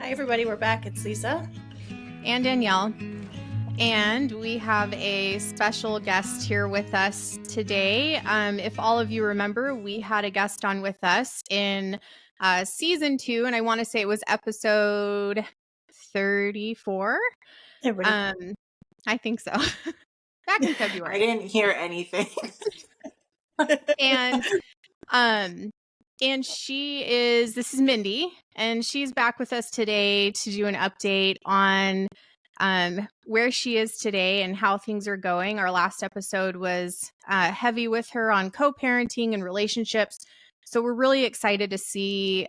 Hi, everybody. We're back. It's Lisa. And Danielle. And we have a special guest here with us today. If all of you remember, we had a guest on with us in season 2, and I want to say it was episode 34. I think so. Back in February. I didn't hear anything. And this is Mindy, and she's back with us today to do an update on where she is today and how things are going. Our last episode was heavy with her on co-parenting and relationships. So we're really excited to see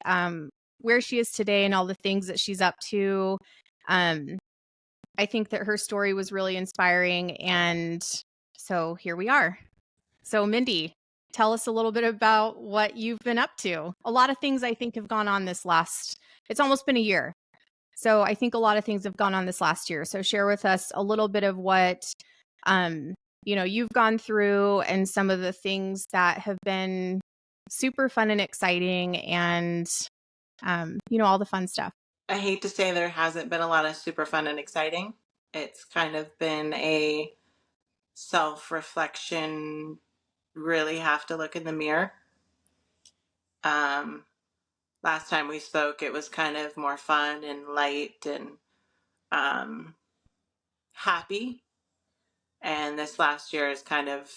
where she is today and all the things that she's up to. I think that her story was really inspiring. And so here we are. So Mindy, tell us a little bit about what you've been up to. A lot of things I think have gone on it's almost been a year. So I think a lot of things have gone on this last year. So share with us a little bit of what, you've gone through and some of the things that have been super fun and exciting and, all the fun stuff. I hate to say there hasn't been a lot of super fun and exciting. It's kind of been a self-reflection, really have to look in the mirror. Last time we spoke, it was kind of more fun and light and happy. And this last year has kind of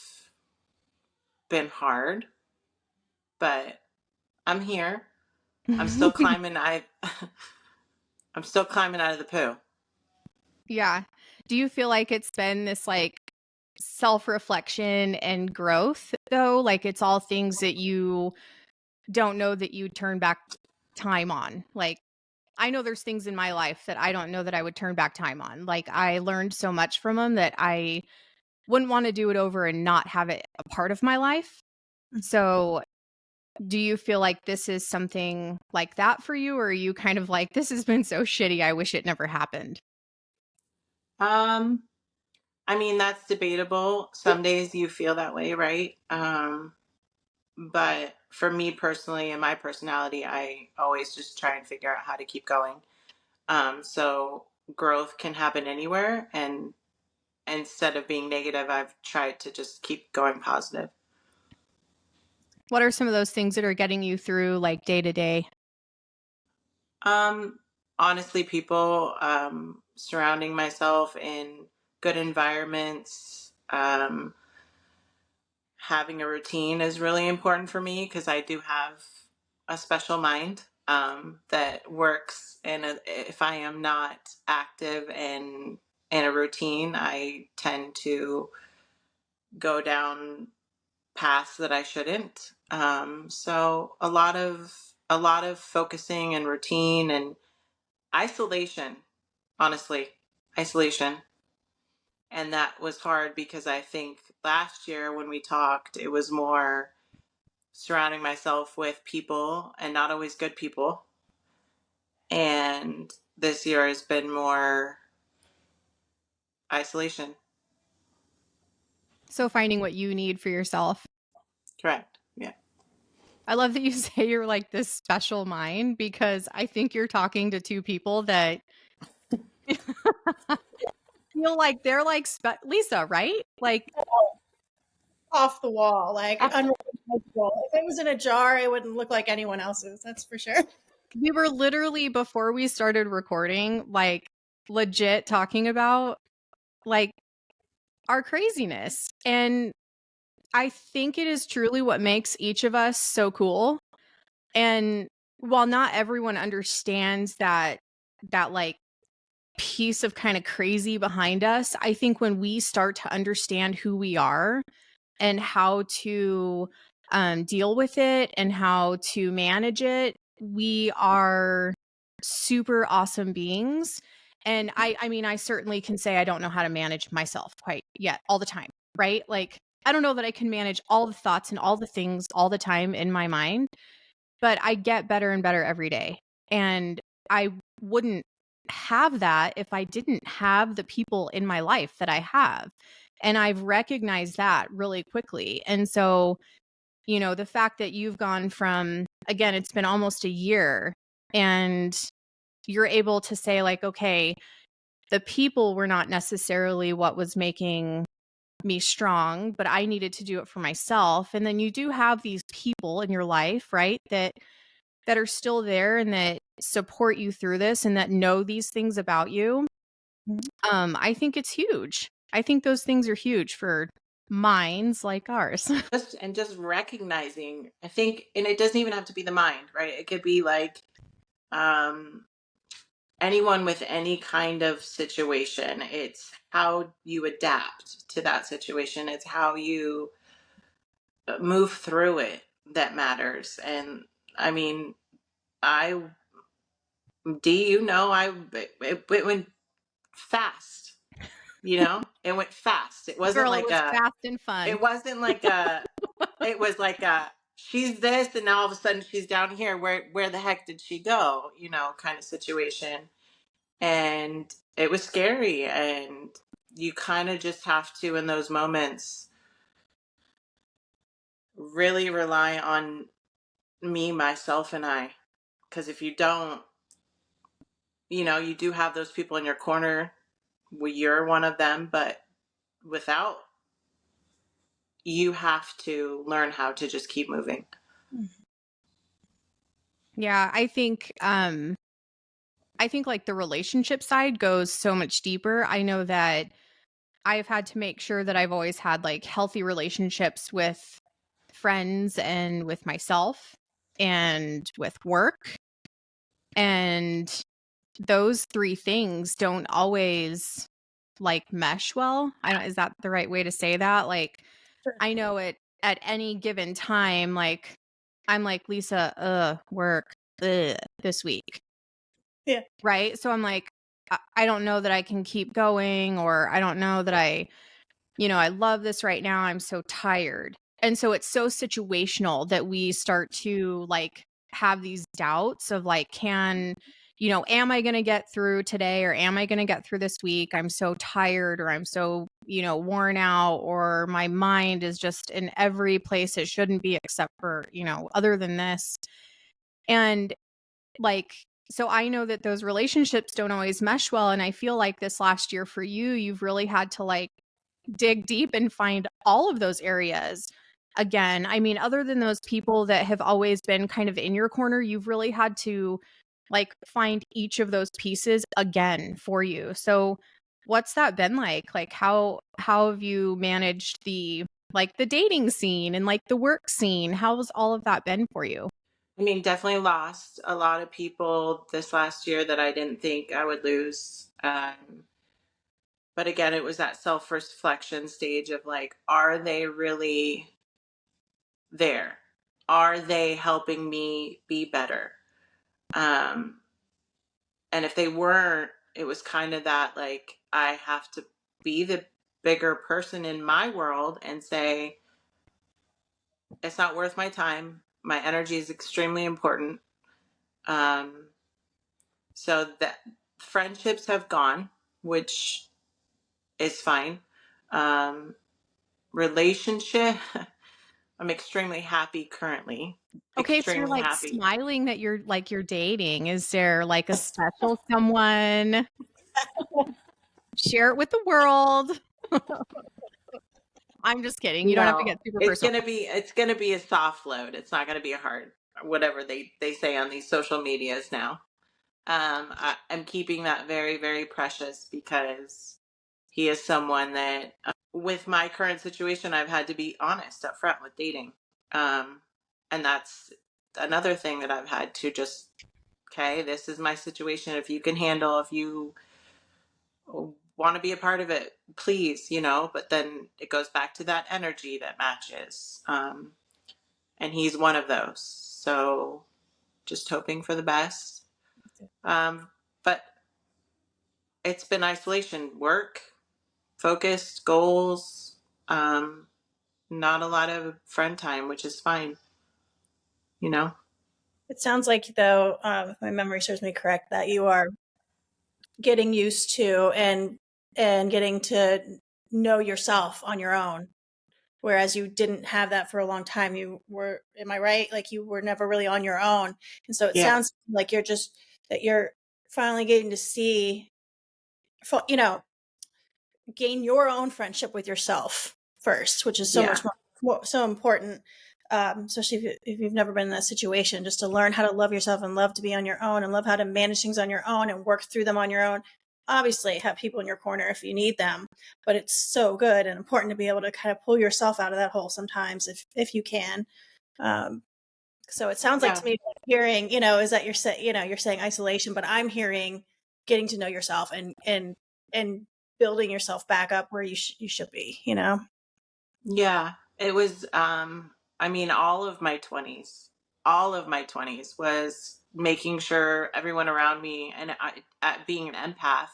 been hard, but I'm here. I'm still climbing. I'm still climbing out of the poo. Yeah. Do you feel like it's been this self-reflection and growth though? Like it's all things that you don't know that you turn back time on. Like I know there's things in my life that I don't know that I would turn back time on. Like I learned so much from them that I wouldn't want to do it over and not have it a part of my life. So do you feel like this is something like that for you? Or are you kind of like, this has been so shitty, I wish it never happened? I mean, that's debatable. Some days you feel that way, right? But for me personally and my personality, I always just try and figure out how to keep going. So growth can happen anywhere. And instead of being negative, I've tried to just keep going positive. What are some of those things that are getting you through like day to day? Honestly, people, surrounding myself in good environments, having a routine is really important for me because I do have a special mind that works. And if I am not active and in a routine, I tend to go down paths that I shouldn't. So a lot of focusing and routine and isolation, honestly, isolation. And that was hard because I think last year when we talked, it was more surrounding myself with people and not always good people. And this year has been more isolation. So finding what you need for yourself. Correct. Yeah. I love that you say you're like this special mind because I think you're talking to two people that feel like they're like Lisa, right? Like off the wall, like unrecognizable. If it was in a jar, it wouldn't look like anyone else's. That's for sure. We were literally before we started recording, like legit talking about like our craziness. And I think it is truly what makes each of us so cool. And while not everyone understands that like piece of kind of crazy behind us, I think when we start to understand who we are and how to deal with it and how to manage it, we are super awesome beings. And I mean, I certainly can say I don't know how to manage myself quite yet all the time, right? Like, I don't know that I can manage all the thoughts and all the things all the time in my mind, but I get better and better every day. And I wouldn't have that if I didn't have the people in my life that I have. And I've recognized that really quickly. And so, the fact that you've gone from, again, it's been almost a year and you're able to say like, okay, the people were not necessarily what was making me strong, but I needed to do it for myself. And then you do have these people in your life, right? That are still there and that support you through this and that know these things about you. I think it's huge. I think those things are huge for minds like ours. Just recognizing, I think, and it doesn't even have to be the mind, right? It could be like um anyone with any kind of situation. It's how you adapt to that situation. It's how you move through it that matters. And I mean, I it went fast. It went fast. It wasn't Girl, it like was fast and fun. it wasn't like a, it was like a, she's this and now all of a sudden she's down here. Where the heck did she go? Kind of situation. And it was scary. And you kind of just have to, in those moments, really rely on me, myself, and I. Because if you don't, you do have those people in your corner. Well, you're one of them, but without, you have to learn how to just keep moving. Yeah, I think like the relationship side goes so much deeper. I know that I've had to make sure that I've always had like healthy relationships with friends and with myself and with work. And those three things don't always like mesh well. I don't, is that the right way to say that? Like, Sure. I know it at any given time, like I'm like, Lisa, work, this week. Yeah. Right. So I'm like, I don't know that I can keep going, or I don't know that I love this right now. I'm so tired. And so it's so situational that we start to like have these doubts of like, am I going to get through today, or am I going to get through this week? I'm so tired, or I'm so, worn out, or my mind is just in every place it shouldn't be except for, other than this. And like, so I know that those relationships don't always mesh well. And I feel like this last year for you, you've really had to like dig deep and find all of those areas again. I mean, other than those people that have always been kind of in your corner, you've really had to like find each of those pieces again for you. So what's that been like? Like how have you managed the dating scene and like the work scene? How's all of that been for you? I mean, definitely lost a lot of people this last year that I didn't think I would lose. But again, it was that self reflection stage of like, are they really there? Are they helping me be better? Um, and if they weren't, it was kind of that like, I have to be the bigger person in my world and say, it's not worth my time. My energy is extremely important. Um, so that friendships have gone, which is fine. Um, relationship, I'm extremely happy currently. Okay, so you're Extremely like happy. smiling that you're dating. Is there like a special someone? Share it with the world. I'm just kidding. You don't have to No, get super personal. it's gonna be a soft load. It's not gonna be a hard, whatever they say on these social medias now. I'm keeping that very, very precious because he is someone that, with my current situation, I've had to be honest up front with dating. Um, and that's another thing that I've had to just, okay, this is my situation. If you can handle, if you want to be a part of it, please, but then it goes back to that energy that matches. And he's one of those. So just hoping for the best. But it's been isolation, work, focused, goals, not a lot of friend time, which is fine, you know? It sounds like, though, if my memory serves me correct, that you are getting used to and getting to know yourself on your own, whereas you didn't have that for a long time. You were, am I right? Like you were never really on your own, and so it Yeah. sounds like you're just that you're finally getting to see, you know, gain your own friendship with yourself first, which is so Yeah. much more so important. Especially if you've never been in that situation, just to learn how to love yourself and love to be on your own and love how to manage things on your own and work through them on your own. Obviously, have people in your corner if you need them, but it's so good and important to be able to kind of pull yourself out of that hole sometimes if you can. Um, so it sounds like Yeah. to me, hearing, is that you're saying isolation, but I'm hearing getting to know yourself and building yourself back up where you should be. Yeah. It was, I mean, all of my 20s was making sure everyone around me, and at being an empath,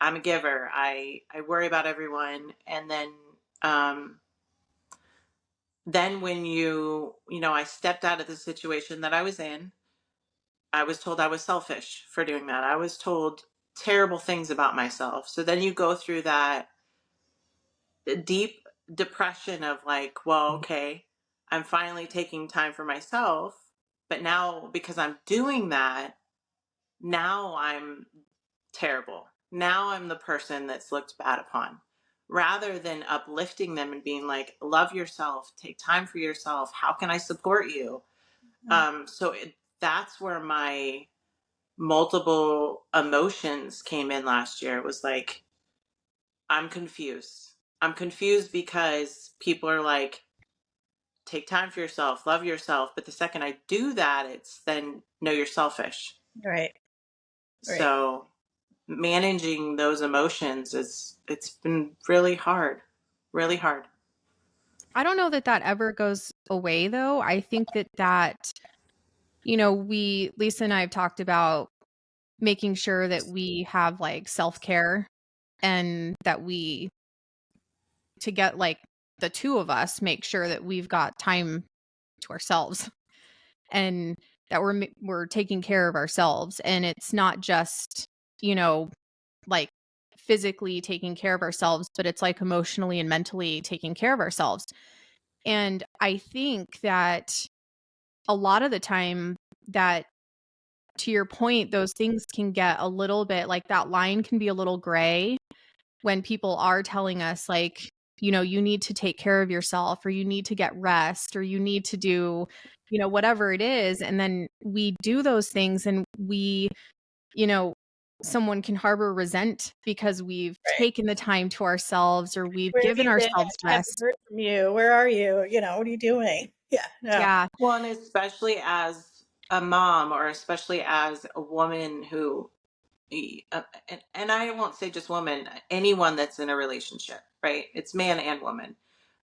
I'm a giver. I worry about everyone. And then when I stepped out of the situation that I was in, I was told I was selfish for doing that. I was told terrible things about myself. So then you go through that deep depression of like, well, okay, I'm finally taking time for myself. But now, because I'm doing that, now I'm terrible. Now I'm the person that's looked bad upon. Rather than uplifting them and being like, love yourself, take time for yourself. How can I support you? That's where my multiple emotions came in last year. It was like, I'm confused. I'm confused because people are like, take time for yourself, love yourself. But the second I do that, it's then, no, you're selfish. Right. Right. So managing those emotions it's been really hard, really hard. I don't know that that ever goes away though. I think that Lisa and I have talked about making sure that we have like self-care, and that we, to get like the two of us, make sure that we've got time to ourselves, and that we're taking care of ourselves. And it's not just, you know, like physically taking care of ourselves, but it's like emotionally and mentally taking care of ourselves. And I think that a lot of the time, that, to your point, those things can get a little bit like, that line can be a little gray when people are telling us like, you need to take care of yourself, or you need to get rest, or you need to do, whatever it is. And then we do those things, and you know, someone can harbor resent because we've Right. taken the time to ourselves, or we've Where have given you been? ourselves I haven't rest. heard from you. Where are you? What are you doing? Yeah. No. Yeah. Well, and especially as a mom, or especially as a woman who and I won't say just woman, anyone that's in a relationship, right? It's man and woman.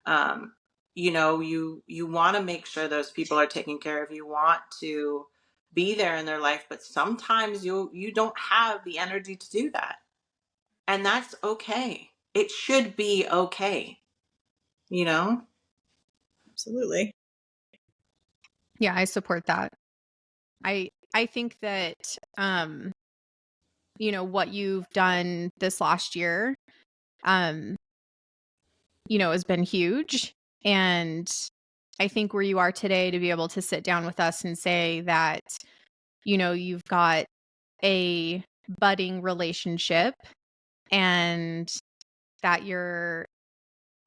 um, you want to make sure those people are taken care of. You want to be there in their life, but sometimes you don't have the energy to do that, and that's okay. It should be okay, you know. Absolutely. Yeah, I support that. I think that what you've done this last year um has been huge. And I think where you are today, to be able to sit down with us and say that you've got a budding relationship, and that you're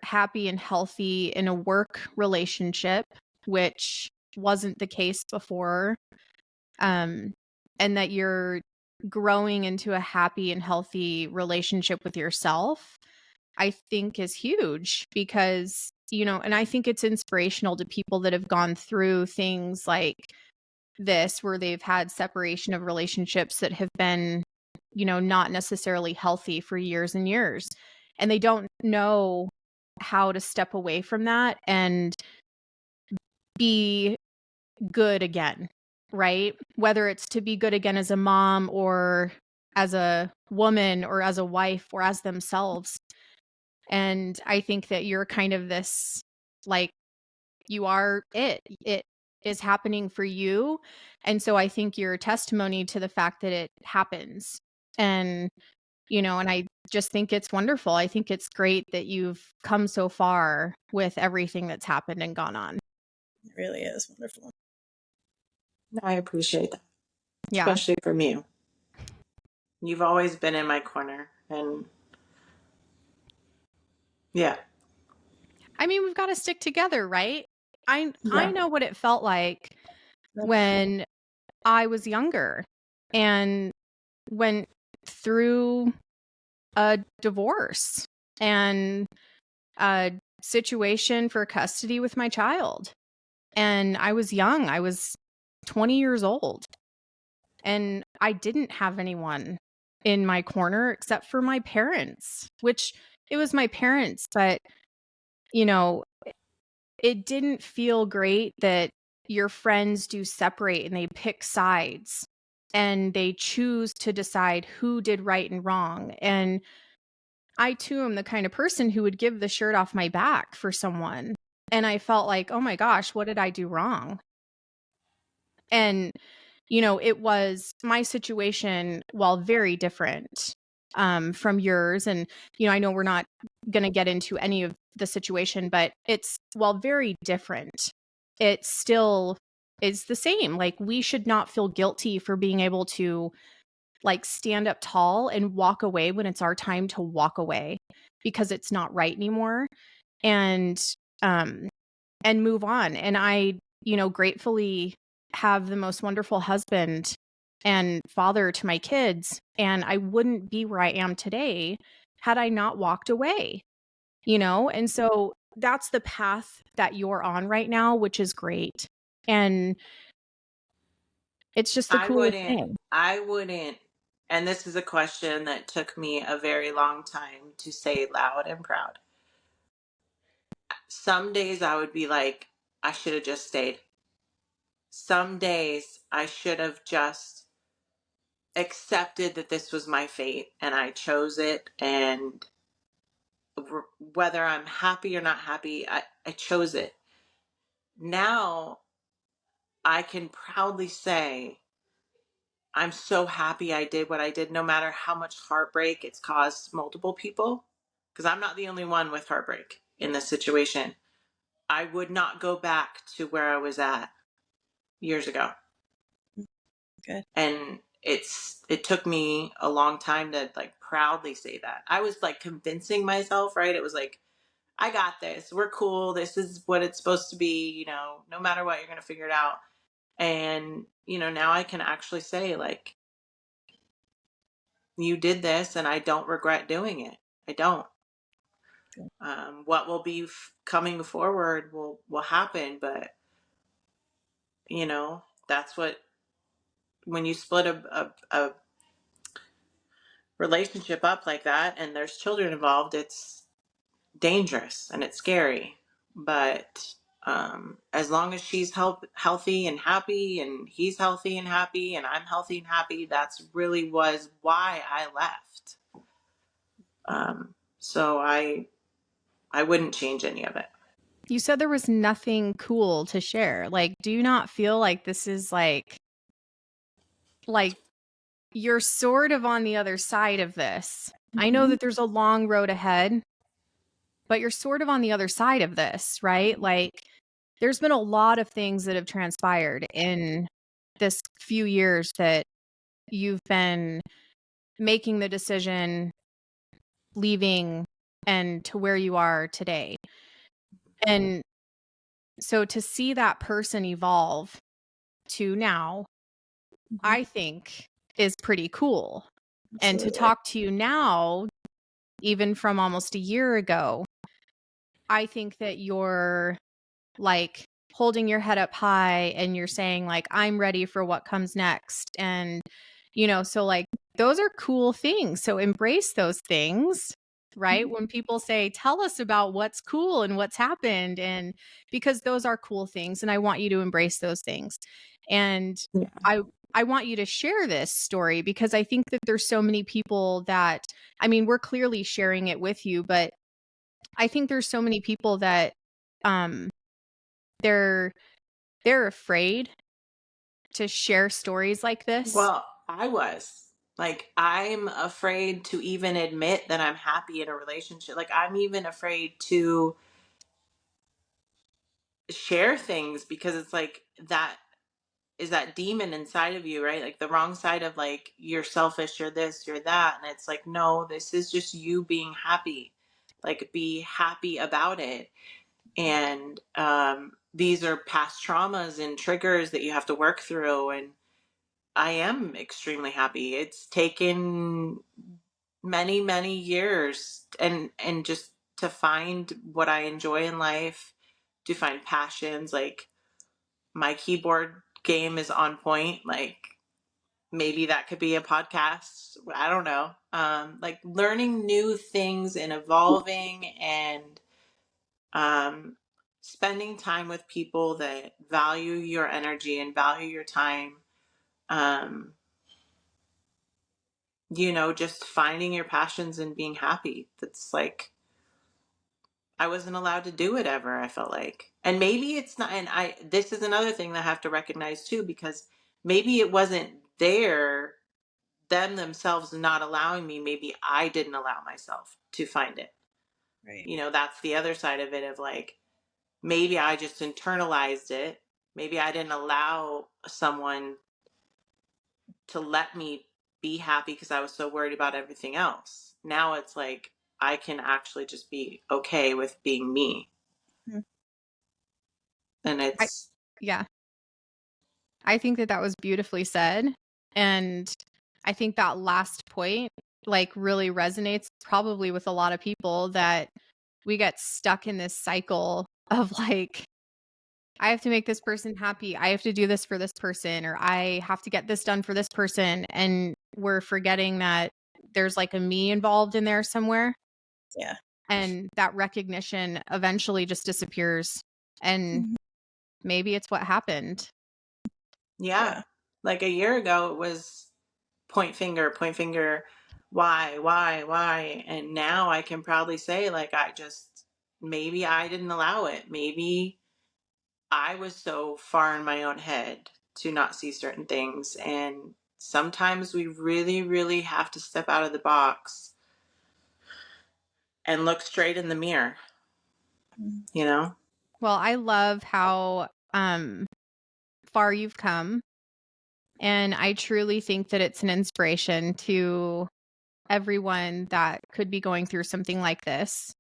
happy and healthy in a work relationship, which wasn't the case before, um, and that you're growing into a happy and healthy relationship with yourself, I think is huge. Because, and I think it's inspirational to people that have gone through things like this, where they've had separation of relationships that have been, not necessarily healthy for years and years. And they don't know how to step away from that and be good again, right? Whether it's to be good again as a mom, or as a woman, or as a wife, or as themselves. And I think that you're kind of this, like, you are it is happening for you. And so I think you're a testimony to the fact that it happens. And and I just think it's wonderful. I think it's great that you've come so far with everything that's happened and gone on. It really is wonderful. I appreciate that, Yeah. especially from you. You've always been in my corner. And yeah. I mean, we've got to stick together, right? I Yeah. know what it felt like when I was younger and went through a divorce and a situation for custody with my child. And I was young. I was 20 years old. And I didn't have anyone in my corner except for my parents, which it was my parents, but you know, it didn't feel great that your friends do separate and they pick sides and they choose to decide who did right and wrong. And I too am the kind of person who would give the shirt off my back for someone. And I felt like, oh my gosh, what did I do wrong? And, it was my situation, while very different from yours. And, I know we're not going to get into any of the situation, but it's, while very different, it still is the same. Like, we should not feel guilty for being able to like stand up tall and walk away when it's our time to walk away because it's not right anymore. And um and move on. And I, gratefully have the most wonderful husband and father to my kids. And I wouldn't be where I am today had I not walked away, And so that's the path that you're on right now, which is great. And it's just the I coolest wouldn't, thing. I wouldn't, and this is a question that took me a very long time to say loud and proud. Some days I would be like, I should have just stayed. Some days I should have just accepted that this was my fate and I chose it. And whether I'm happy or not happy, I chose it. Now I can proudly say I'm so happy I did what I did, no matter how much heartbreak it's caused multiple people. Because I'm not the only one with heartbreak in this situation. I would not go back to where I was at years ago. Good. And it took me a long time to like proudly say that. I was like convincing myself, right? It was like, I got this. We're cool. This is what it's supposed to be, no matter what, you're going to figure it out. And, now I can actually say like, you did this and I don't regret doing it. I don't. What will be coming forward will happen, but that's what, when you split a relationship up like that and there's children involved, it's dangerous and it's scary. But as long as she's healthy and happy and he's healthy and happy and I'm healthy and happy, that's really was why I left. So I wouldn't change any of it. You said there was nothing cool to share. Like, do you not feel like this is like you're sort of on the other side of this? I know that there's a long road ahead, but you're sort of on the other side of this, right? Like, there's been a lot of things that have transpired in this few years that you've been making the decision, leaving, and to where you are today. And so to see that person evolve to now, I think is pretty cool. And to talk to you now, even from almost a year ago, I think that you're like holding your head up high and you're saying like, I'm ready for what comes next. And, so like those are cool things. So embrace those things, right? When people say, tell us about what's cool and what's happened. And because those are cool things. And I want you to embrace those things. And Yeah. I want you to share this story because I think that there's so many people that, I mean, we're clearly sharing it with you, but I think there's so many people that they're afraid to share stories like this. Well, I was. Like, I'm afraid to even admit that I'm happy in a relationship. Like, I'm even afraid to share things because it's like that is that demon inside of you, right? Like the wrong side of like, you're selfish, you're this, you're that. And it's like, no, this is just you being happy. Like, be happy about it. And these are past traumas and triggers that you have to work through. And I am extremely happy. It's taken many, many years, and just to find what I enjoy in life, to find passions. Like, my keyboard game is on point. Like, maybe that could be a podcast. I don't know. Like, learning new things and evolving, and um, spending time with people that value your energy and value your time. Um, just finding your passions and being happy. That's like, I wasn't allowed to do it ever, I felt like. And maybe it's not, and this is another thing that I have to recognize too, because maybe it wasn't there, them themselves not allowing me. Maybe I didn't allow myself to find it. Right. That's the other side of it, of like, maybe I just internalized it. Maybe I didn't allow someone to let me be happy because I was so worried about everything else. Now it's like, I can actually just be okay with being me. Mhm. And it's, Yeah. I think that was beautifully said. And I think that last point like really resonates probably with a lot of people, that we get stuck in this cycle of like, I have to make this person happy. I have to do this for this person, or I have to get this done for this person. And we're forgetting that there's like a me involved in there somewhere. Yeah. And that recognition eventually just disappears. And Mhm. maybe it's what happened. yeah. Yeah. Like, a year ago, it was point finger, why? And now I can proudly say, like, maybe I didn't allow it. Maybe I was so far in my own head to not see certain things. And sometimes we really, really have to step out of the box and look straight in the mirror, Mhm. you know? Well, I love how far you've come. And I truly think that it's an inspiration to everyone that could be going through something like this,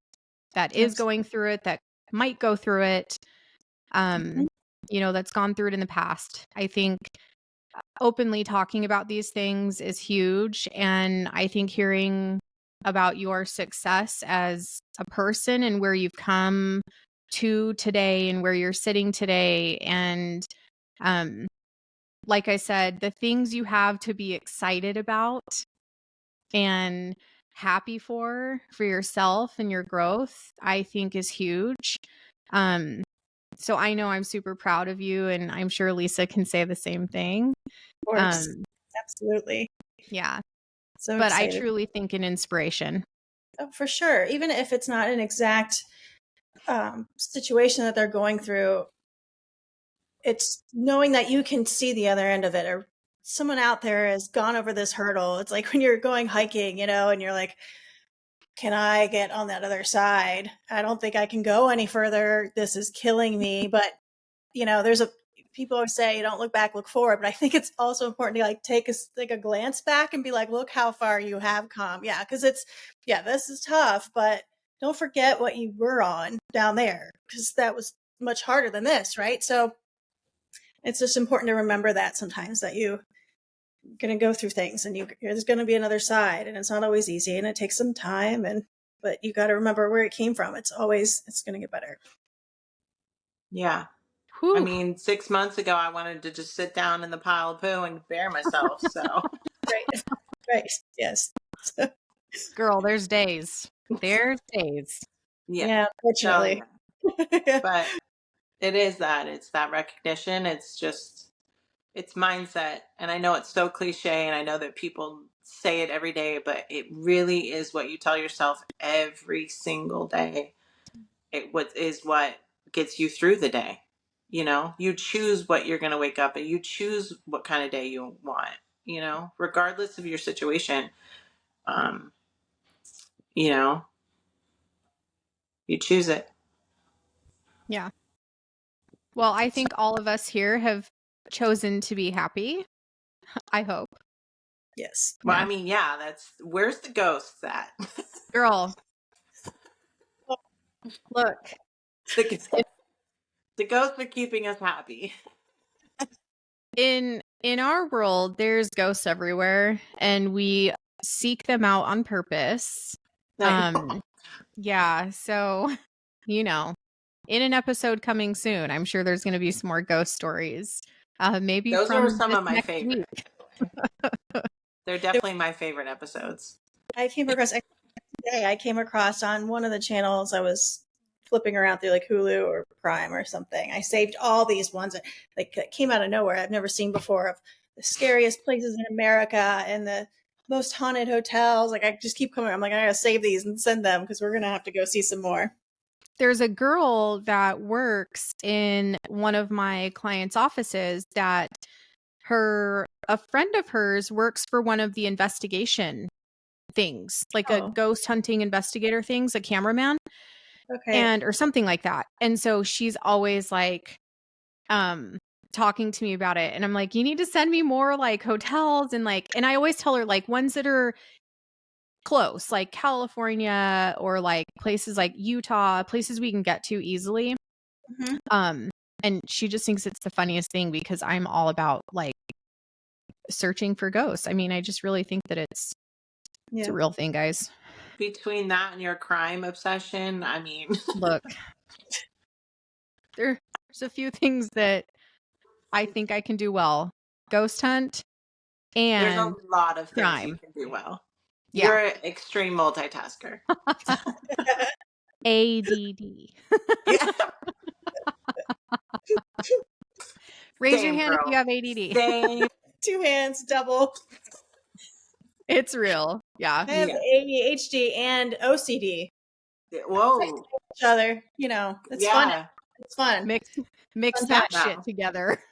that is Absolutely. going through it, that might go through it, Mhm. that's gone through it in the past. I think openly talking about these things is huge. And I think hearing about your success as a person and where you've come to today and where you're sitting today, and um, like I said, the things you have to be excited about and happy for yourself and your growth, I think is huge. Um, so I know I'm super proud of you, and I'm sure Lisa can say the same thing. Of course. Um, Absolutely. yeah, So but I excited. truly think an inspiration. Oh, for sure. Even if it's not an exact situation that they're going through, it's knowing that you can see the other end of it, or someone out there has gone over this hurdle. It's like when you're going hiking, and you're like, can I get on that other side? I don't think I can go any further. This is killing me. But, there's people always say, you don't look back, look forward. But I think it's also important to like take a glance back and be like, look how far you have come. Yeah. Cause this is tough, but don't forget what you were on down there, because that was much harder than this. Right. So it's just important to remember that sometimes, that you're going to go through things, and there's going to be another side, and it's not always easy, and it takes some time, but you got to remember where it came from. It's going to get better. Yeah. I Whew, mean, 6 months ago, I wanted to just sit down in the pile of poo and bear myself. So, Right. Right. Yes. girl, there's days. There's days. yeah. Yeah, So, fortunately. yeah. But it's that recognition. It's mindset. And I know it's so cliche, and I know that people say it every day, but it really is what you tell yourself every single day. What gets you through the day. You choose what you're going to wake up, and you choose what kind of day you want, regardless of your situation. Um, you know, you choose it. Yeah. Well, I think all of us here have chosen to be happy. I hope. Yes. Well, Yeah. I mean, yeah, where's the ghosts at? Girl, look. the, the ghosts are keeping us happy. In our world, there's ghosts everywhere, and we seek them out on purpose. Yeah, so in an episode coming soon, I'm sure there's going to be some more ghost stories. Maybe Those from are some this of my next favorite. week. They're definitely my favorite episodes. I came across on one of the channels. I was flipping around through like Hulu or Prime or something. I saved all these ones that like came out of nowhere. I've never seen before, of the scariest places in America and the most haunted hotels. Like I just keep coming. I'm like, I gotta save these and send them because we're gonna have to go see some more. There's a girl that works in one of my clients' offices that a friend of hers works for one of the investigation things, like a ghost hunting investigator things, a cameraman. Okay. Or something like that. And so she's always like talking to me about it, and I'm like, you need to send me more like hotels, and I always tell her like ones that are close, like California or like places like Utah, places we can get to easily. Mm-hmm. And she just thinks it's the funniest thing because I'm all about like searching for ghosts. I mean, I just really think that it's a real thing, guys. Between that and your crime obsession, I mean, look, there's a few things that I think I can do well. Ghost hunt and there's a lot of things crime. you can do well. Yeah. You're an extreme multitasker. ADD. Yeah. Raise your hand if you have ADD. Same. 2 hands, double. It's real. Yeah. I have ADHD and OCD. Whoa. Each other, it's fun. It's fun. Mix Fun that time. shit together.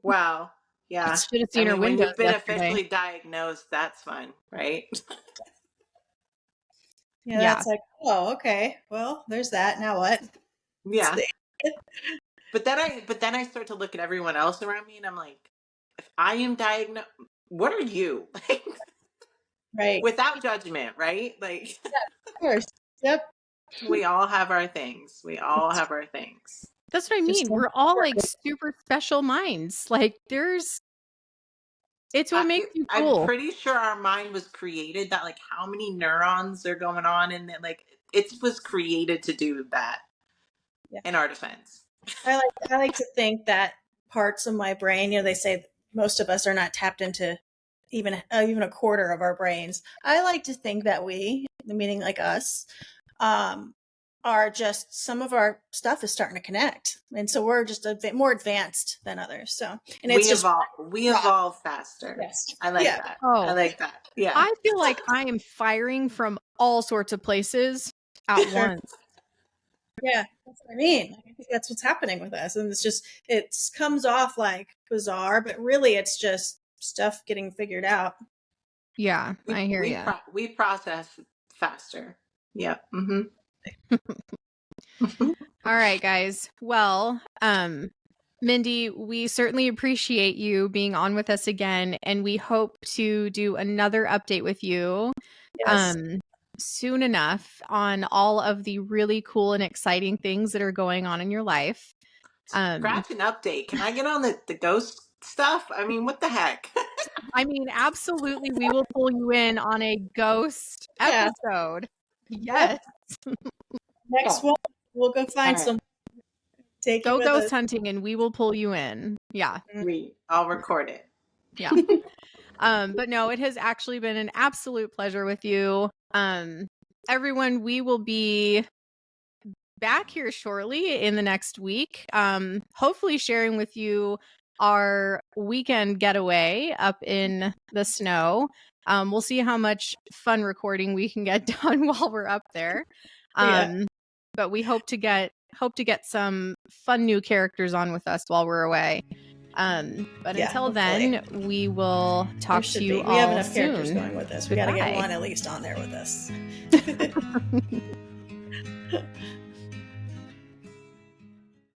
Wow. Yeah. Should have seen her when windows you've been yesterday. officially diagnosed, that's fun, right? Yeah, that's like, oh, okay. Well, there's that. Now what? Yeah. But then I start to look at everyone else around me and I'm like, if I am diagnosed, what are you? Right. Without judgment, right? Like, yeah, of course. Yep. We all have our things. That's what I mean. We're all like super special minds. Like it's what makes you cool. I'm pretty sure our mind was created that like how many neurons are going on and that like it was created to do that. Yeah. In our defense. I like to think that parts of my brain, they say most of us are not tapped into even a quarter of our brains. I like to think that we, meaning like us, are just some of our stuff is starting to connect, and so we're just a bit more advanced than others. So, and it's we evolve faster. Yes. I like that. I like that. Yeah. I feel like I am firing from all sorts of places at once. Yeah, that's what I mean. I think that's what's happening with us, and it comes off like bizarre, but really it's just stuff getting figured out. Yeah, I hear you. We process faster. Yep. Mm-hmm. All right, guys. Well, Mindy, we certainly appreciate you being on with us again, and we hope to do another update with you soon enough on all of the really cool and exciting things that are going on in your life. Scratch an update. Can I get on the ghost stuff? I mean, what the heck? I mean, absolutely. We will pull you in on a ghost episode. Yes. Next one, we'll go find some. Go ghost hunting, and we will pull you in. Yeah. I'll record it. Yeah. But no, it has actually been an absolute pleasure with you. Everyone, we will be back here shortly in the next week. Hopefully sharing with you our weekend getaway up in the snow. We'll see how much fun recording we can get done while we're up there. But we hope to get some fun new characters on with us while we're away. But until then, we will talk to you all soon. We have enough characters going with us. We got to get one at least on there with us.